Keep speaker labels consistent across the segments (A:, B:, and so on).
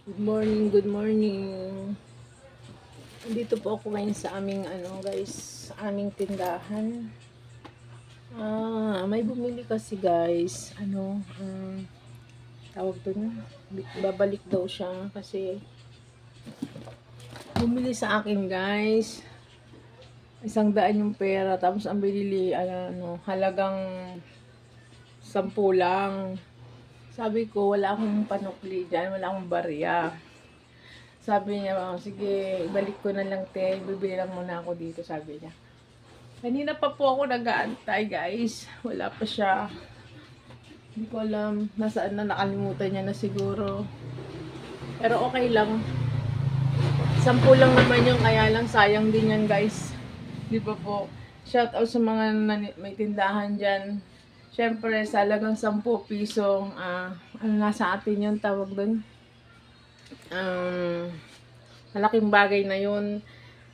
A: Good morning, good morning. Dito po ako ngayon sa aming guys, sa aming tindahan. May bumili kasi guys, tawag doon, babalik daw siya kasi bumili sa akin guys. 100 yung pera tapos ang binili halagang 10 lang. Sabi ko wala akong panukli diyan, wala akong barya. Sabi niya, sige, ibalik ko na lang te, bibili lang muna ako dito, sabi niya. Kanina pa po ako nag-aantay guys, wala pa siya. Hindi ko alam, nasaan na, nakalimutan niya na siguro. Pero okay lang. 10 lang naman yung, kaya lang sayang din yan guys. Di ba po? Shout out sa mga may tindahan dyan. Siyempre, sa halagang 10 piso, nasa atin yung tawag doon. Malaking bagay na yun.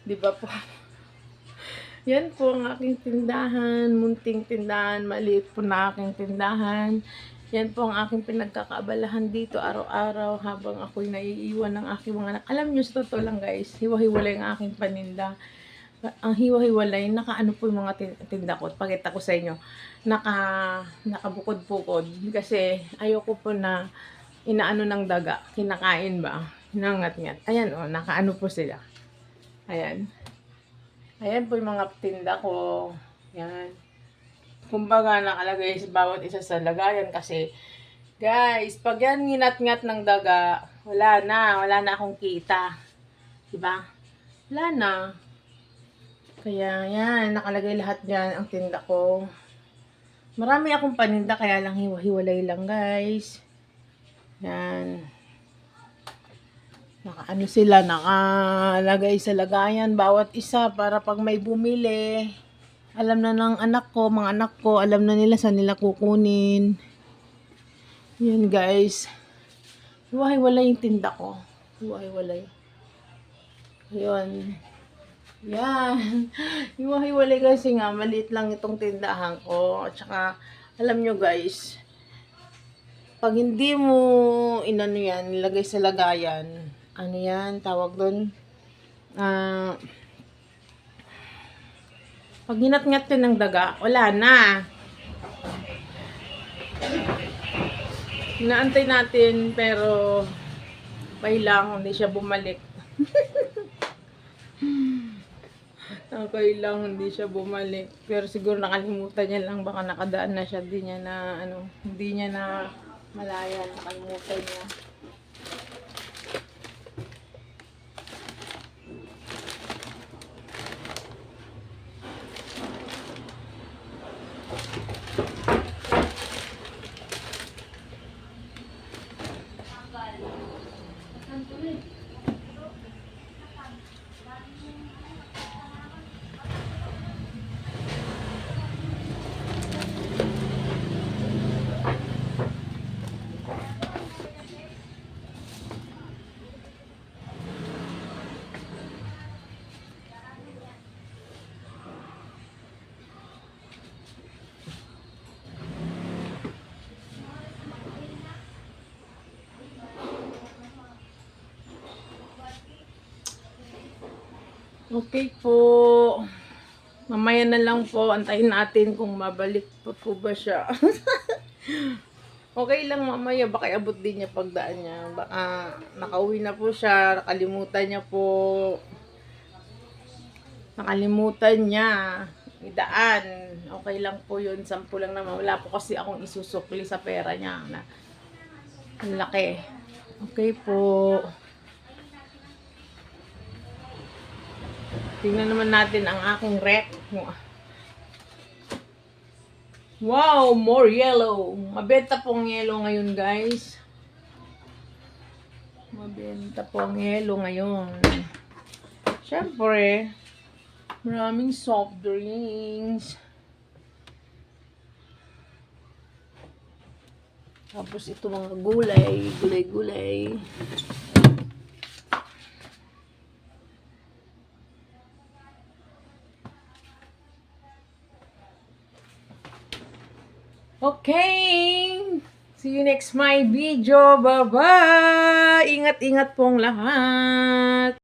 A: Di ba po? Yan po ang aking tindahan. Munting tindahan. Maliit po na aking tindahan. Yan po ang aking pinagkakaabalahan dito araw-araw habang ako'y naiiwan ng aking mga anak. Alam nyo, sa totoo lang guys, hiwa-hiwalay ang aking paninda. Ang hiwa-hiwalay, nakaano po yung mga tinda ko. Pakita ko sa inyo. Nakabukod-bukod. Kasi ayoko po na inaano ng daga. Kinakain ba? Hinangat-ngat. Ayan nakaano po sila. Ayan. Ayan po yung mga tinda ko. Yan. Kumbaga nakalagay sa bawat isa sa lagayan kasi guys, pag yan nginat-ngat ng daga, wala na akong kita. Diba? Wala na. Kaya yan, nakalagay lahat dyan ang tinda ko. Marami akong paninda kaya lang hiwa-hiwalay lang guys. Yan. Nakaano sila, nakalagay sa lagayan bawat isa para pag may bumili, alam na ng mga anak ko, alam na nila saan nila kukunin. Yan guys. Hiwa-hiwalay yung tinda ko. Hiwa-hiwalay. Ayun. Yan. Hiwa-hiwalay kasi nga, maliit lang itong tindahan ko. At saka, alam nyo guys, pag hindi mo inano yan, nilagay sa lagayan, ano yan, tawag doon, pag ginat-ngat yun ng daga, wala na. Inaantay natin, pero may lang, hindi siya bumalik. Okay lang, hindi siya bumalik. Pero siguro nakalimutan niya lang, baka nakadaan na siya, hindi niya na malaya, nakalimutan niya. Okay po. Mamaya na lang po. Antayin natin kung mabalik pa po ba siya. Okay lang mamaya. Baka abot din niya pagdaan niya. Baka nakauwi na po siya. Nakalimutan niya po. Nakalimutan niya. Idaan. Okay lang po yun. 10 lang naman. Wala po kasi akong isusukli sa pera niya. Ang laki. Okay po. Tingnan naman natin ang aking rep. Wow, more yellow. Mabenta pong yellow ngayon, guys. Mabenta pong yellow ngayon. Siyempre, maraming soft drinks. Tapos ito mga gulay. Okay. See you next my video. Bye-bye! Ingat-ingat pong lahat!